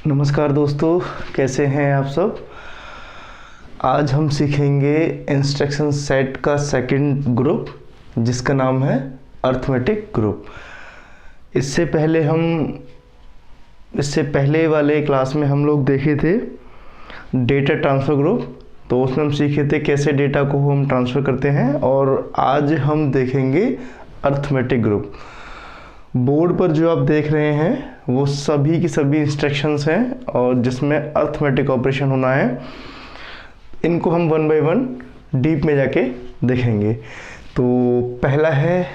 नमस्कार दोस्तों, कैसे हैं आप सब। आज हम सीखेंगे इंस्ट्रक्शन सेट का सेकंड ग्रुप जिसका नाम है अर्थमेटिक ग्रुप। इससे पहले वाले क्लास में हम लोग देखे थे डेटा ट्रांसफ़र ग्रुप, तो उसमें हम सीखे थे कैसे डेटा को हम ट्रांसफ़र करते हैं। और आज हम देखेंगे अर्थमेटिक ग्रुप। बोर्ड पर जो आप देख रहे हैं वो सभी की सभी इंस्ट्रक्शंस हैं और जिसमें अर्थमेटिक ऑपरेशन होना है। इनको हम वन बाय वन डीप में जाके देखेंगे। तो पहला है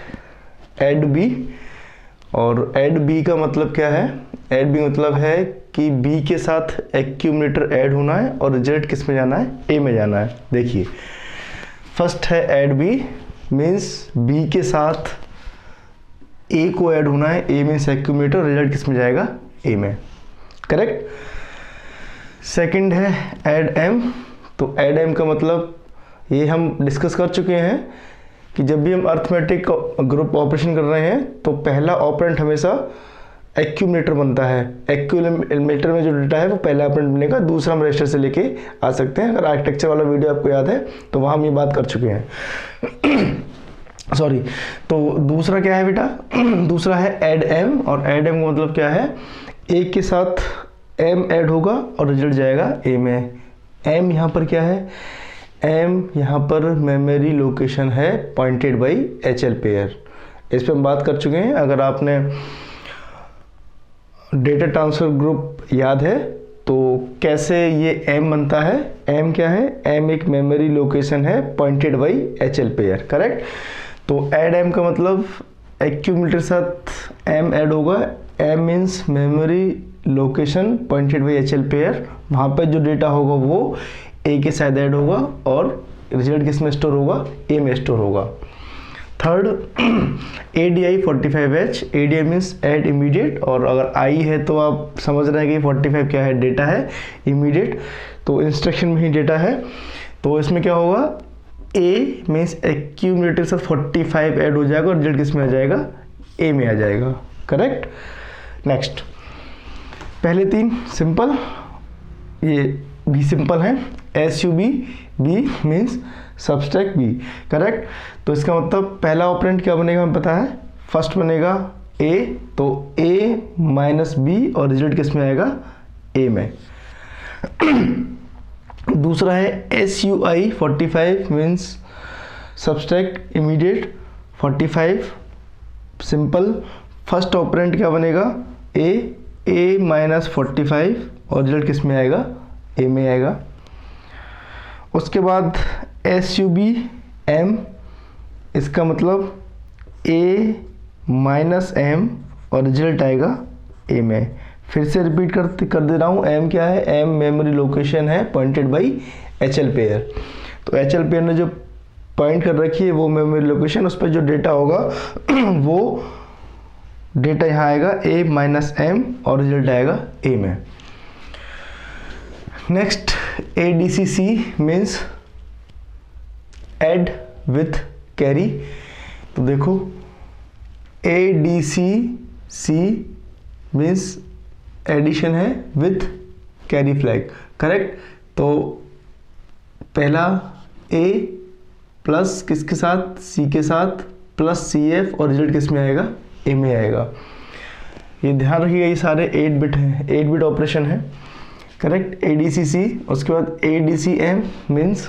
ऐड बी, और ऐड बी का मतलब क्या है। ऐड बी मतलब है कि बी के साथ एक्यूमुलेटर ऐड होना है और रिजल्ट किस में जाना है, ए में जाना है। देखिए फर्स्ट है ऐड बी, मीन्स बी के साथ ए को ऐड होना है, ए मीन्स एक्यूमुलेटर, रिजल्ट किस में जाएगा, ए में, करेक्ट। सेकंड है ऐड एम। तो ऐड एम का मतलब ये हम डिस्कस कर चुके हैं कि जब भी हम अर्थमेटिक ग्रुप ऑपरेशन कर रहे हैं तो पहला ऑपरेंट हमेशा एक्यूमुलेटर बनता है। एक्यूमुलेटर में जो डेटा है वो पहला ऑपरेंट बनेगा, दूसरा हम रजिस्टर से लेके आ सकते हैं। अगर आर्किटेक्चर वाला वीडियो आपको याद है तो वहाँ हम ये बात कर चुके हैं। सॉरी, तो दूसरा क्या है बेटा, दूसरा है ऐड एम। और ऐड एम का मतलब क्या है, ए के साथ एम ऐड होगा और रिजल्ट जाएगा ए में। एम यहाँ पर क्या है, एम यहाँ पर मेमोरी लोकेशन है पॉइंटेड बाई एचएल पेयर। इस पर हम बात कर चुके हैं। अगर आपने डेटा ट्रांसफर ग्रुप याद है तो कैसे ये एम बनता है। एम क्या है, एम एक मेमोरी लोकेशन है pointed by HL pair, correct. तो ऐड एम का मतलब एक्यूमुलेटर साथ एम ऐड होगा। M means memory location pointed by HL pair, वहाँ पे जो डेटा होगा वो ए के साथ ऐड होगा और रिजल्ट किस में स्टोर होगा, ए में स्टोर होगा। Third ADI 45H। ADI means add immediate, और अगर आई है तो आप समझ रहे हैं कि 45 क्या है, डेटा है, इमीडिएट तो इंस्ट्रक्शन में ही डेटा है। तो इसमें क्या होगा, ए मीन्स एक्यूमुलेटर से 45 ऐड हो जाएगा और रिजल्ट किस में आ जाएगा, ए में आ जाएगा, करेक्ट। नेक्स्ट, पहले तीन सिंपल, ये भी सिंपल है। SUB, B means subtract B, correct. तो इसका मतलब पहला ऑपरेंट क्या बनेगा हमें पता है, फर्स्ट बनेगा ए, तो ए माइनस बी और रिजल्ट किस में आएगा, ए में। दूसरा है SUI 45 means subtract immediate 45, simple. First operand क्या बनेगा, ए माइनस 45 और रिजल्ट किस में आएगा, ए में आएगा। उसके बाद SUB M, इसका मतलब ए माइनस एम और रिजल्ट आएगा ए में। फिर से रिपीट कर दे रहा हूँ, एम क्या है, एम मेमोरी लोकेशन है पॉइंटेड बाई एचएल पेयर। तो एचएल पेयर ने जो पॉइंट कर रखी है वो मेमोरी लोकेशन, उस पर जो डेटा होगा वो डेटा यहाँ आएगा ए माइनस एम और रिजल्ट आएगा ए में। Next ADCC means add with carry. तो देखो ADCC मीन्स एडिशन है विथ कैरी फ्लैग, करेक्ट। तो पहला ए प्लस किसके साथ, सी के साथ प्लस CF और रिजल्ट किस में आएगा, ए में आएगा। ये ध्यान रखिएगा, ये सारे 8 बिट हैं, 8 बिट ऑपरेशन है, करेक्ट। ADCC, उसके बाद ADCM मीन्स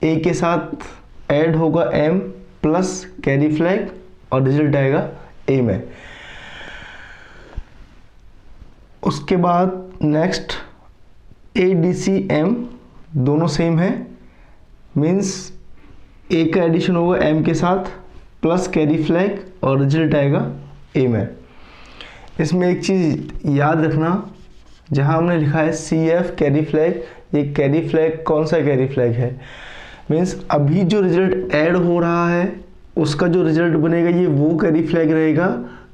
ए के साथ ऐड होगा एम प्लस कैरी फ्लैग और रिजल्ट आएगा ए में। उसके बाद नेक्स्ट ADCM, दोनों सेम है, मीन्स ए का एडिशन होगा एम के साथ प्लस कैरी फ्लैग और रिजल्ट आएगा ए में। इसमें एक चीज़ याद रखना, जहाँ हमने लिखा है CF कैरी फ्लैग, ये कैरी फ्लैग कौन सा कैरी फ्लैग है, मीन्स अभी जो रिजल्ट ऐड हो रहा है उसका जो रिजल्ट बनेगा ये वो कैरी फ्लैग रहेगा,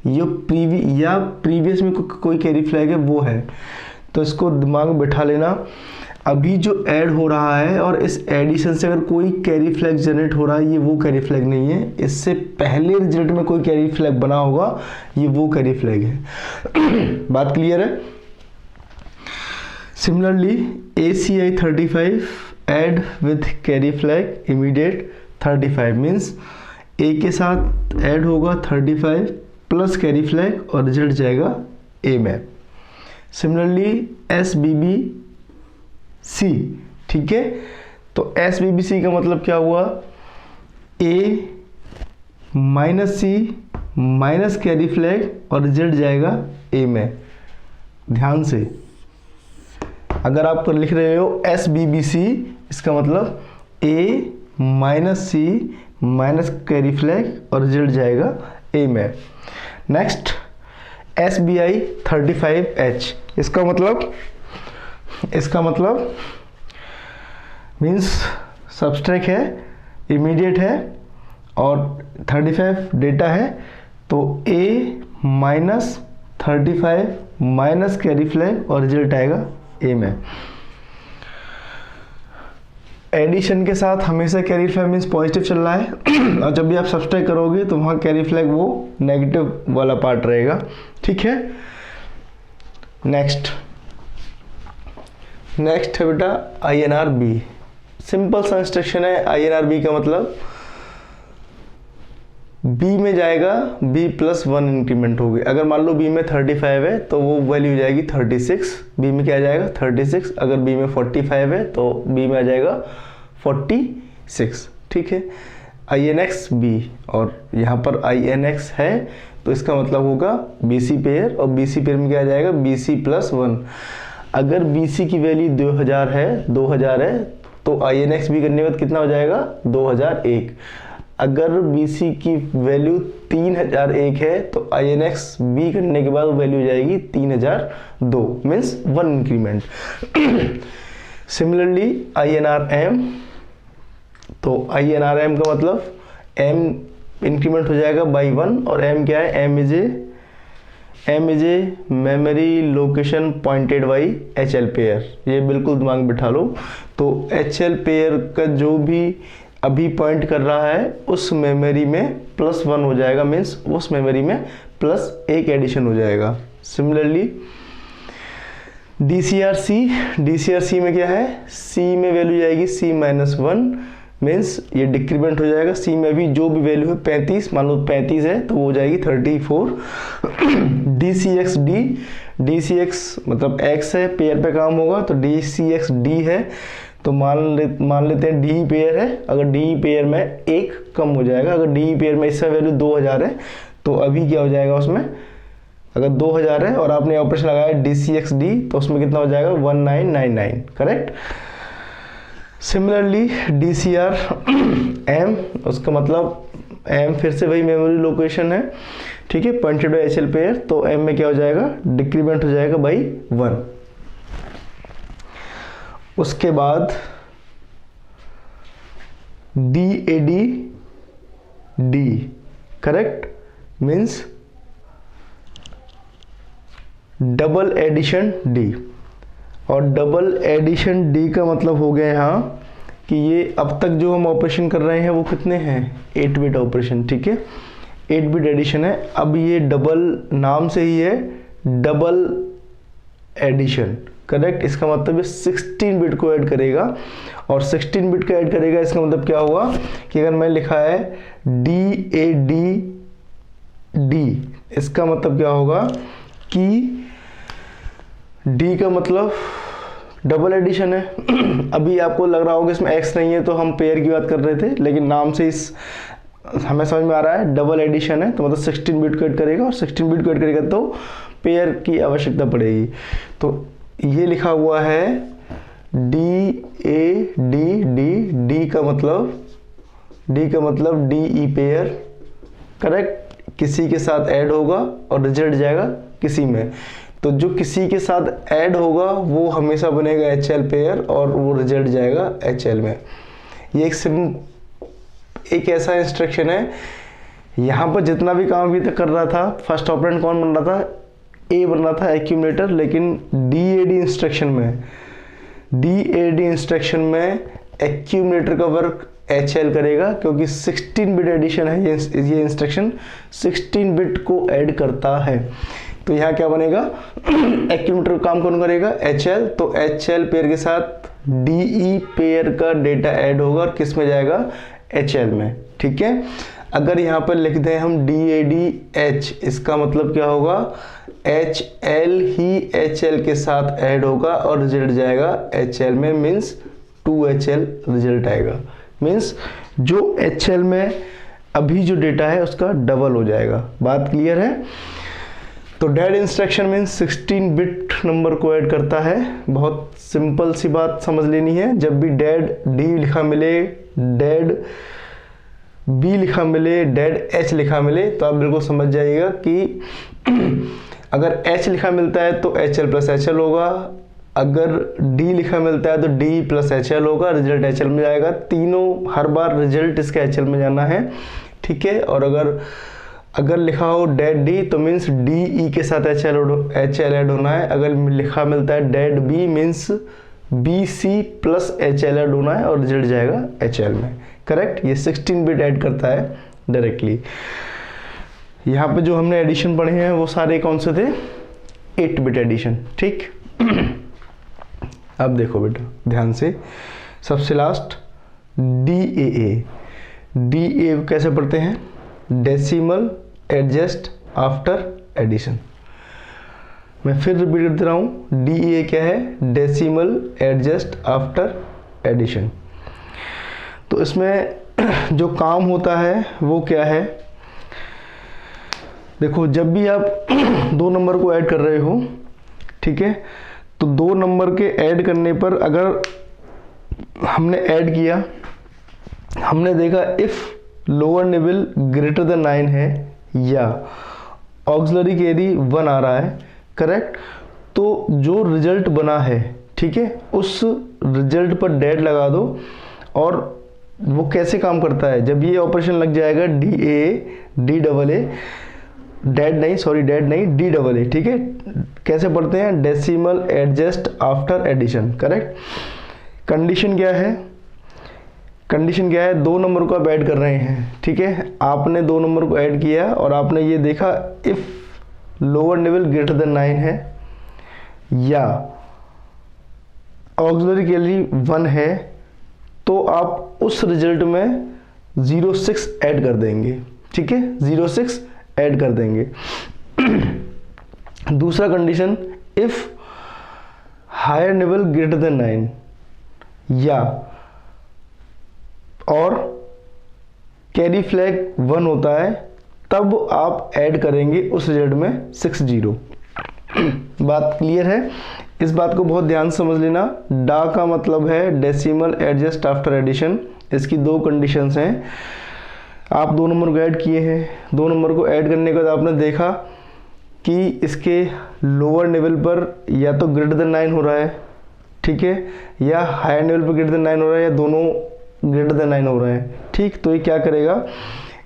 ये प्रीवियस में कोई कैरी फ्लैग है वो है। तो इसको दिमाग में बैठा लेना, अभी जो ऐड हो रहा है और इस एडिशन से अगर कोई कैरी फ्लैग जनरेट हो रहा है ये वो कैरी फ्लैग नहीं है, इससे पहले रिजल्ट में कोई कैरी फ्लैग बना होगा ये वो कैरी फ्लैग है। बात क्लियर है। Similarly ACI 35 add with carry flag immediate 35 means A के साथ ऐड होगा 35 प्लस कैरी फ्लैग और रिजल्ट जाएगा ए में। सिमिलरली SBBC, ठीक है, तो SBBC का मतलब क्या हुआ, A minus C minus carry flag और रिजल्ट जाएगा A में। ध्यान से अगर आप लिख रहे हो SBBC, इसका मतलब A minus C minus carry flag और रिजल्ट जाएगा A में। नेक्स्ट SBI 35H, इसका मतलब मीन्स सब्सट्रैक्ट है, इमीडिएट है और 35 डेटा है, तो A minus 35 minus carry flag और रिजल्ट आएगा A में। एडिशन के साथ हमेशा कैरी फ्लैग मीन्स पॉजिटिव चल रहा है और जब भी आप सब्सट्रैक्ट करोगे तो वहाँ कैरी फ्लैग वो नेगेटिव वाला पार्ट रहेगा, ठीक है। नेक्स्ट है बेटा INRB। सिंपल सा इंस्ट्रक्शन है। INRB का मतलब B में जाएगा, B प्लस 1 इंक्रीमेंट होगी। अगर मान लो B में 35 है तो वो वैल्यू जाएगी 36। B में क्या जाएगा 36। अगर B में 45 है तो B में आ जाएगा 46, ठीक है। INXB और यहाँ पर INX है तो इसका मतलब होगा BC पेयर और BC पेयर में क्या आ जाएगा BC प्लस 1। अगर BC की वैल्यू 2000 है तो INXB करने के बाद कितना हो जाएगा 2001। अगर BC की वैल्यू 3001 है तो INXB करने के बाद वो वैल्यू जाएगी 3002 मीन्स 1 इंक्रीमेंट। सिमिलरली INRM, तो INRM का मतलब M इंक्रीमेंट हो जाएगा बाई 1 और M क्या है, M is a memory location pointed by HL pair. ये बिल्कुल दिमाग में बिठा लो। तो HL पेयर का जो भी अभी पॉइंट कर रहा है उस मेमोरी में प्लस 1 हो जाएगा, मीन्स उस मेमोरी में प्लस 1 एडिशन हो जाएगा। सिमिलरली DCRC में क्या है, C में वैल्यू जाएगी C माइनस 1 मीन्स ये डिक्रीमेंट हो जाएगा। C में अभी जो भी वैल्यू है 35, मान लो 35 है तो वो हो जाएगी 34। DCX मतलब X है, पेयर पे काम होगा तो DCXD है तो मान लेते हैं DE पेयर है। अगर DE पेयर में 1 कम हो जाएगा, अगर DE पेयर में इसका वैल्यू 2000 है तो अभी क्या हो जाएगा उसमें, अगर 2000 है और आपने ऑपरेशन लगाया DCXD तो उसमें कितना हो जाएगा 1999, करेक्ट। सिमिलरली DCRM, उसका मतलब M फिर से वही मेमोरी लोकेशन है, ठीक है, पॉइंटेड बाय HL पेयर, तो M में क्या हो जाएगा डिक्रीमेंट हो जाएगा बाई 1। उसके बाद DAD, correct, means double addition D। और डबल एडिशन D का मतलब हो गया यहाँ कि ये अब तक जो हम ऑपरेशन कर रहे हैं वो कितने हैं 8 बिट ऑपरेशन, ठीक है, 8 बिट एडिशन है। अब ये डबल नाम से ही है डबल एडिशन, करेक्ट। इसका मतलब 16 बिट को ऐड करेगा और 16 बिट को ऐड करेगा। इसका मतलब क्या हुआ कि अगर मैं लिखा है DADD, इसका मतलब क्या होगा कि D का मतलब डबल एडिशन है। अभी आपको लग रहा होगा इसमें X नहीं है तो हम पेयर की बात कर रहे थे, लेकिन नाम से इस हमें समझ में आ रहा है डबल एडिशन है तो मतलब 16 बिट को ऐड करेगा और 16 बिट को ऐड करेगा तो पेयर की आवश्यकता पड़ेगी। तो ये लिखा हुआ है DADD, D का मतलब DE पेयर, करेक्ट, किसी के साथ ऐड होगा और रिजल्ट जाएगा किसी में। तो जो किसी के साथ ऐड होगा वो हमेशा बनेगा HL पेयर और वो रिजल्ट जाएगा HL में। ये एक ऐसा इंस्ट्रक्शन है, यहाँ पर जितना भी काम अभी तक कर रहा था फर्स्ट ऑपरेंड कौन बन रहा था, A बन रहा था एक्यूमुलेटर, लेकिन DAD इंस्ट्रक्शन में एक्यूमुलेटर का वर्क HL करेगा क्योंकि 16 बिट एडिशन है ये इंस्ट्रक्शन 16 बिट को ऐड करता है। तो यहाँ क्या बनेगा, एक्यूमुलेटर काम कौन करेगा, HL, तो HL पेयर के साथ DE पेयर का डेटा ऐड होगा और किस में जाएगा, HL में। ठीक है, अगर यहाँ पर लिख दें हम DADH, इसका मतलब क्या होगा, HL ही HL के साथ ऐड होगा और रिजल्ट जाएगा HL में, मीन्स 2HL रिजल्ट आएगा। मीन्स जो HL में अभी जो डेटा है उसका डबल हो जाएगा। बात क्लियर है। तो dead instruction means 16 bit number को ऐड करता है। बहुत सिंपल सी बात समझ लेनी है, जब भी डेड D लिखा मिले, डेड B लिखा मिले, डेड H लिखा मिले, तो आप बिल्कुल समझ जाइएगा कि अगर H लिखा मिलता है तो HL प्लस HL होगा, अगर D लिखा मिलता है तो D प्लस HL होगा, रिजल्ट HL में जाएगा। तीनों हर बार रिजल्ट इसका HL में जाना है। ठीक है, और अगर लिखा हो डेड D तो मीन्स DE के साथ HL ऐड होना है। अगर लिखा मिलता है dead B means BC plus HL add होना है और रिजल्ट जाएगा HL में। करेक्ट, ये 16 बिट ऐड करता है डायरेक्टली। यहाँ पे जो हमने एडिशन पढ़े हैं वो सारे कौन से थे, 8 बिट एडिशन। ठीक, अब देखो बेटा ध्यान से, सबसे लास्ट DAA। DAA को कैसे पढ़ते हैं, डेसिमल एडजस्ट आफ्टर एडिशन। मैं फिर रिपीट कर दे रहा हूँ, DAA क्या है, डेसिमल एडजस्ट आफ्टर एडिशन। तो इसमें जो काम होता है वो क्या है, देखो जब भी आप दो नंबर को ऐड कर रहे हो, ठीक है, तो दो नंबर के ऐड करने पर अगर हमने ऐड किया, हमने देखा if lower nibble greater than 9 है या ऑक्सिलरी कैरी 1 आ रहा है, करेक्ट, तो जो रिजल्ट बना है, ठीक है, उस रिजल्ट पर डेड लगा दो। और वो कैसे काम करता है, जब ये ऑपरेशन लग जाएगा DAA, डेड नहीं, DAA, ठीक है, कैसे पढ़ते हैं, decimal adjust after addition. Correct, condition क्या है, दो नंबर को आप ऐड कर रहे हैं, ठीक है, आपने दो नंबर को ऐड किया और आपने ये देखा if lower nibble greater than 9 है या ऑक्सिलरी कैरी 1 है, तो आप उस रिजल्ट में 06 ऐड कर देंगे। ठीक है, 06 ऐड कर देंगे। दूसरा condition, if higher nibble greater than 9 या और कैरी फ्लैग 1 होता है, तब आप ऐड करेंगे उस रिजल्ट में 60। बात क्लियर है, इस बात को बहुत ध्यान से समझ लेना। डा का मतलब है डेसिमल एडजस्ट आफ्टर एडिशन। इसकी दो कंडीशंस हैं, आप दो नंबर को ऐड किए हैं, दो नंबर को ऐड करने के बाद आपने देखा कि इसके लोअर लेवल पर या तो ग्रेटर देन 9 हो रहा है, ठीक है, या हायर लेवल पर ग्रेटर देन 9 हो रहा है, या दोनों ग्रेटर देन 9 हो रहे हैं। ठीक, तो ये क्या करेगा,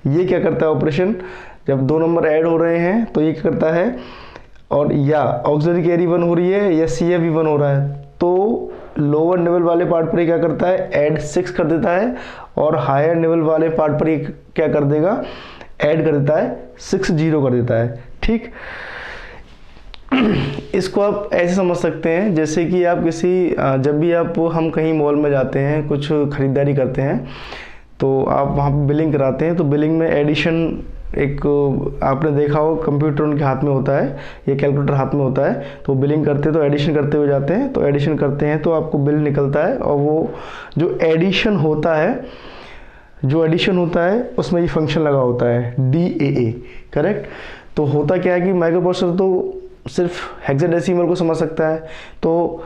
ये क्या करता है ऑपरेशन, जब दो नंबर ऐड हो रहे हैं तो ये क्या करता है, और या ऑक्सिलरी कैरी 1 हो रही है या CF भी 1 हो रहा है, तो लोअर लेवल वाले पार्ट पर ये क्या करता है, ऐड 6 कर देता है, और हायर लेवल वाले पार्ट पर ये क्या कर देगा, ऐड कर देता है 60 कर देता है। ठीक, इसको आप ऐसे समझ सकते हैं जैसे कि आप जब भी हम कहीं मॉल में जाते हैं, कुछ खरीदारी करते हैं, तो आप वहाँ पर बिलिंग कराते हैं, तो बिलिंग में एडिशन एक आपने देखा हो, कंप्यूटर उनके हाथ में होता है या कैलकुलेटर हाथ में होता है, तो बिलिंग करते हैं तो एडिशन करते हुए जाते हैं, तो एडिशन करते हैं तो आपको बिल निकलता है, और वो जो एडिशन होता है उसमें ये फंक्शन लगा होता है DAA। करेक्ट, तो होता क्या है कि माइक्रोप्रोसेसर तो सिर्फ हेक्साडेसिमल को समझ सकता है, तो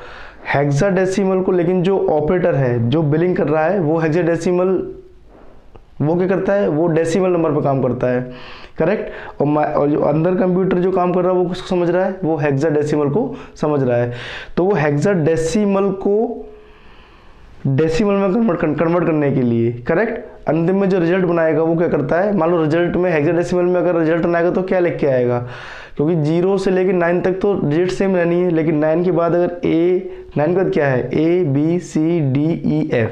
हेक्साडेसिमल को, लेकिन जो ऑपरेटर है जो बिलिंग कर रहा है वो हेक्साडेसिमल, वो क्या करता है, वो डेसिमल नंबर पर काम करता है। करेक्ट, और जो अंदर कंप्यूटर जो काम कर रहा है वो किसको समझ रहा है, वो हेक्साडेसिमल को समझ रहा है। तो वो हेक्साडेसिमल को डेसिमल में कन्वर्ट करने के लिए, करेक्ट, अंतिम में जो रिजल्ट बनाएगा वो क्या करता है, मान लो रिजल्ट में हेक्साडेसिमल में अगर रिजल्ट बनाएगा तो क्या लिख के आएगा, क्योंकि 0 से लेकर 9 तक तो डिजिट सेम रहनी है, लेकिन 9 के बाद अगर 9 के बाद क्या है, A B C D E F,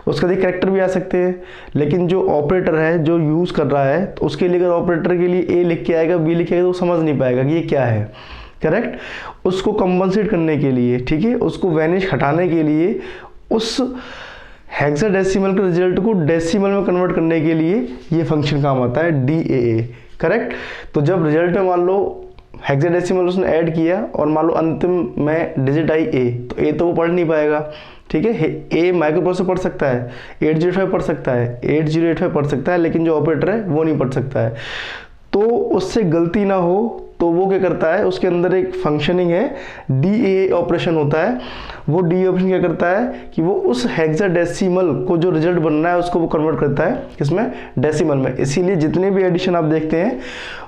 उसका देखिए कैरेक्टर भी आ सकते हैं, लेकिन जो ऑपरेटर है जो यूज़ कर रहा है तो उसके लिए अगर ऑपरेटर के लिए ए लिख के आएगा बी लिख के आएगा तो वो समझ नहीं पाएगा कि ये क्या है, करेक्ट। उसको कंपनसेट करने के लिए, ठीक है, उसको वैनिश हटाने के लिए, उस हेक्साडेसिमल के रिजल्ट को डेसिमल में कन्वर्ट करने के लिए ये फंक्शन काम आता है DAA, करेक्ट। तो जब रिजल्ट में मान लो हेक्साडेसिमल उसने ऐड किया और मान लो अंतिम में डिजिट आई A, तो A तो वो पढ़ नहीं पाएगा, ठीक है। A माइक्रोप्रोसेसर पढ़ सकता है, 8085 पढ़ सकता है, 8085 पढ़ सकता है, लेकिन जो ऑपरेटर है वो नहीं पढ़ सकता है। तो उससे गलती ना हो तो वो क्या करता है, उसके अंदर एक फंक्शनिंग है DAA ऑपरेशन होता है। वो DAA ऑपरेशन क्या करता है कि वो उस हेक्साडेसिमल को जो रिजल्ट बनना है उसको वो कन्वर्ट करता है किसमें, डेसिमल में। इसीलिए जितने भी एडिशन आप देखते हैं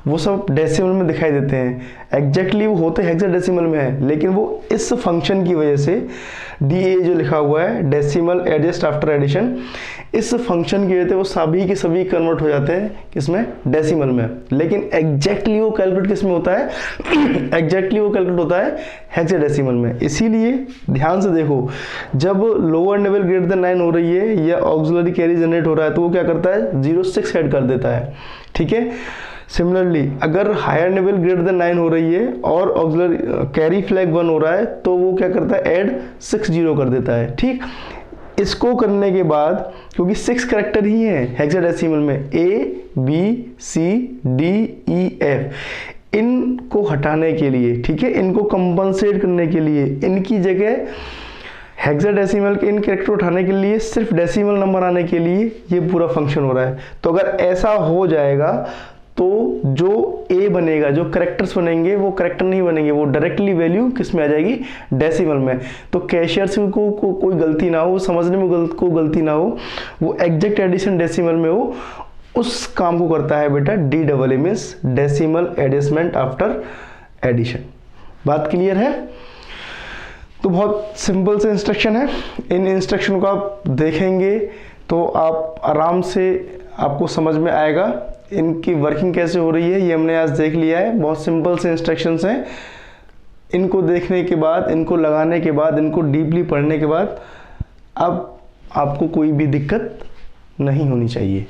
वो सब डेसिमल में दिखाई देते हैं। एग्जैक्टली वो होते हेक्साडेसिमल में है, लेकिन वो इस फंक्शन की वजह से DAA जो लिखा हुआ है डेसिमल एडजस्ट आफ्टर एडिशन, इस फंक्शन की वजह से वो सभी के सभी कन्वर्ट हो जाते हैं किसमें, डेसिमल में। लेकिन एग्जैक्टली वो कैलकुलेट किसमें होता है एग्जैक्टली वो कैलकुलेट होता है हेक्साडेसिमल में। इसीलिए ध्यान से देखो, जब लोअर लेवल ग्रेटर देन 9 हो रही है या ऑक्सिलरी कैरी जनरेट हो रहा है तो वो क्या करता है 06 ऐड कर देता है, ठीक है। सिमिलरली अगर हायर लेवल ग्रेटर देन 9 हो रही है और ऑक्सिलरी कैरी फ्लैग 1 हो रहा है तो वो क्या करता है ऐड 60 कर देता है, ठीक। इसको करने के बाद क्योंकि 6 कैरेक्टर ही है हेक्साडेसिमल में, A B C D E F, इनको हटाने के लिए, ठीक है, इनको कंपनसेट करने के लिए, इनकी जगह हेक्साडेसिमल के इन कैरेक्टर उठाने के लिए सिर्फ डेसिमल नंबर आने के लिए ये पूरा फंक्शन हो रहा है। तो अगर ऐसा हो जाएगा तो जो A बनेगा, जो करेक्टर्स बनेंगे वो करेक्टर नहीं बनेंगे, वो डायरेक्टली वैल्यू किस में आ जाएगी, डेसिमल में। तो कैशियर्स को कोई गलती ना हो, समझने में को गलती ना हो, वो एग्जैक्ट एडिशन डेसिमल में हो, उस काम को करता है बेटा DAA means decimal adjustment after addition. बात क्लियर है? तो बहुत सिंपल से इंस्ट्रक्शन है। इन इंस्ट्रक्शन को आप देखेंगे तो आप आराम से आपको समझ में आएगा इनकी वर्किंग कैसे हो रही है। ये हमने आज देख लिया है, बहुत सिंपल से इंस्ट्रक्शंस हैं। इनको देखने के बाद, इनको लगाने के बाद, इनको डीपली पढ़ने के बाद अब आपको कोई भी दिक्कत नहीं होनी चाहिए।